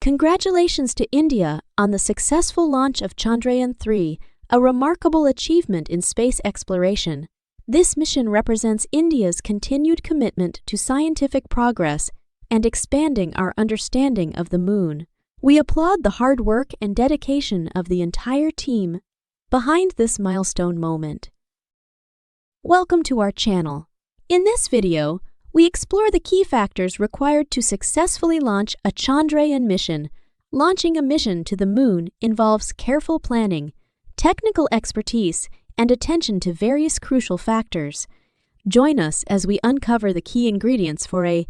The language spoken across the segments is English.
Congratulations to India on the successful launch of Chandrayaan-3, a remarkable achievement in space exploration. This mission represents India's continued commitment to scientific progress and expanding our understanding of the Moon. We applaud the hard work and dedication of the entire team behind this milestone moment. Welcome to our channel. In this video, we explore the key factors required to successfully launch a Chandrayaan mission. Launching a mission to the Moon involves careful planning, technical expertise, and attention to various crucial factors. Join us as we uncover the key ingredients for a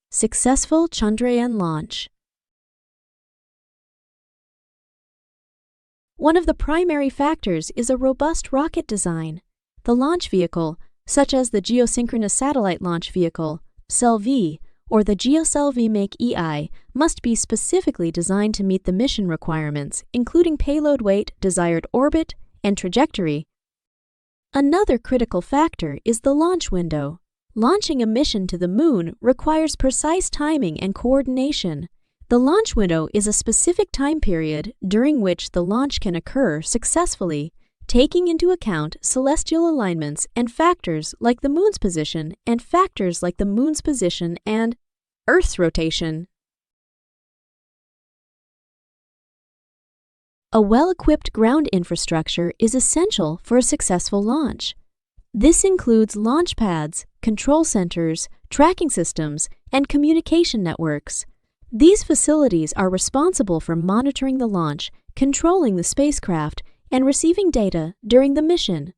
successful Chandrayaan launch. One of the primary factors is a robust rocket design. The launch vehicle, such as the Geosynchronous Satellite Launch Vehicle, SELV, or the GeoSelv Make EI, must be specifically designed to meet the mission requirements, including payload weight, desired orbit, and trajectory. Another critical factor is the launch window. Launching a mission to the Moon requires precise timing and coordination. The launch window is a specific time period during which the launch can occur successfully, taking into account celestial alignments and factors like the Moon's position and Earth's rotation. A well-equipped ground infrastructure is essential for a successful launch. This includes launch pads, control centers, tracking systems, and communication networks. These facilities are responsible for monitoring the launch, controlling the spacecraft, and receiving data during the mission.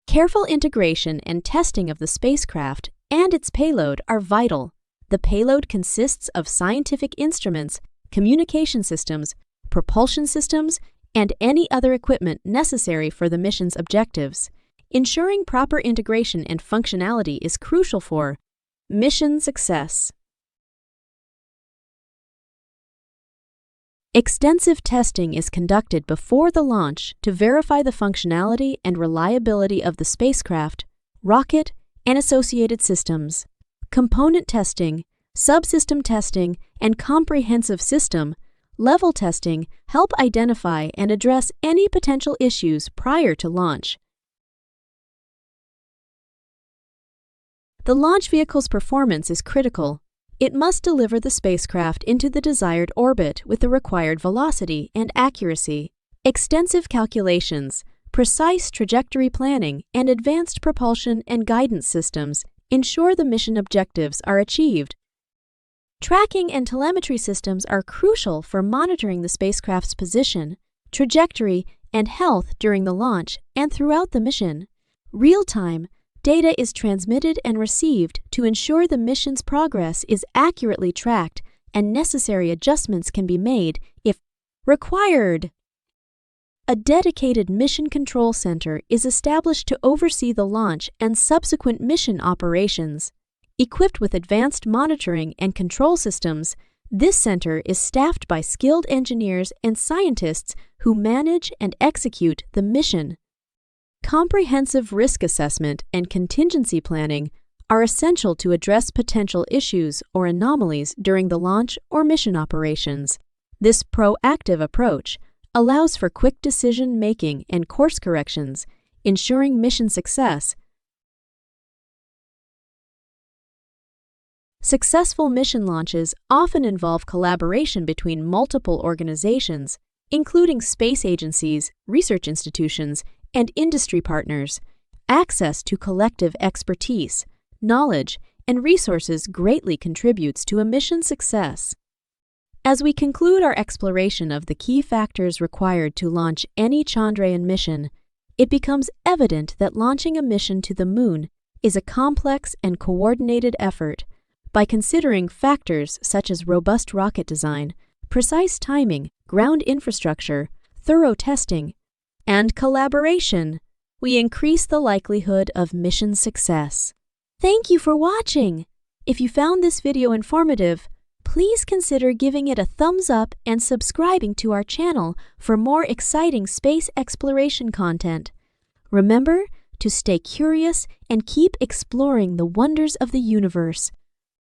Careful integration and testing of the spacecraft and its payload are vital. The payload consists of scientific instruments, communication systems, propulsion systems, and any other equipment necessary for the mission's objectives. Ensuring proper integration and functionality is crucial for mission success. Extensive testing is conducted before the launch to verify the functionality and reliability of the spacecraft, rocket, and associated systems. Component testing, subsystem testing, and comprehensive system-level testing help identify and address any potential issues prior to launch. The launch vehicle's performance is critical. It must deliver the spacecraft into the desired orbit with the required velocity and accuracy. Extensive calculations, precise trajectory planning, and advanced propulsion and guidance systems ensure the mission objectives are achieved. Tracking and telemetry systems are crucial for monitoring the spacecraft's position, trajectory, and health during the launch and throughout the mission. Real-time data is transmitted and received to ensure the mission's progress is accurately tracked and necessary adjustments can be made if required. A dedicated mission control center is established to oversee the launch and subsequent mission operations. Equipped with advanced monitoring and control systems, this center is staffed by skilled engineers and scientists who manage and execute the mission. Comprehensive risk assessment and contingency planning are essential to address potential issues or anomalies during the launch or mission operations. This proactive approach allows for quick decision-making and course corrections, ensuring mission success. Successful mission launches often involve collaboration between multiple organizations, including space agencies, research institutions, and industry partners. Access to collective expertise, knowledge, and resources greatly contributes to a mission's success. As we conclude our exploration of the key factors required to launch any Chandrayaan mission, it becomes evident that launching a mission to the Moon is a complex and coordinated effort. By considering factors such as robust rocket design, precise timing, ground infrastructure, thorough testing, and collaboration, we increase the likelihood of mission success. Thank you for watching! If you found this video informative, please consider giving it a thumbs up and subscribing to our channel for more exciting space exploration content. Remember to stay curious and keep exploring the wonders of the universe.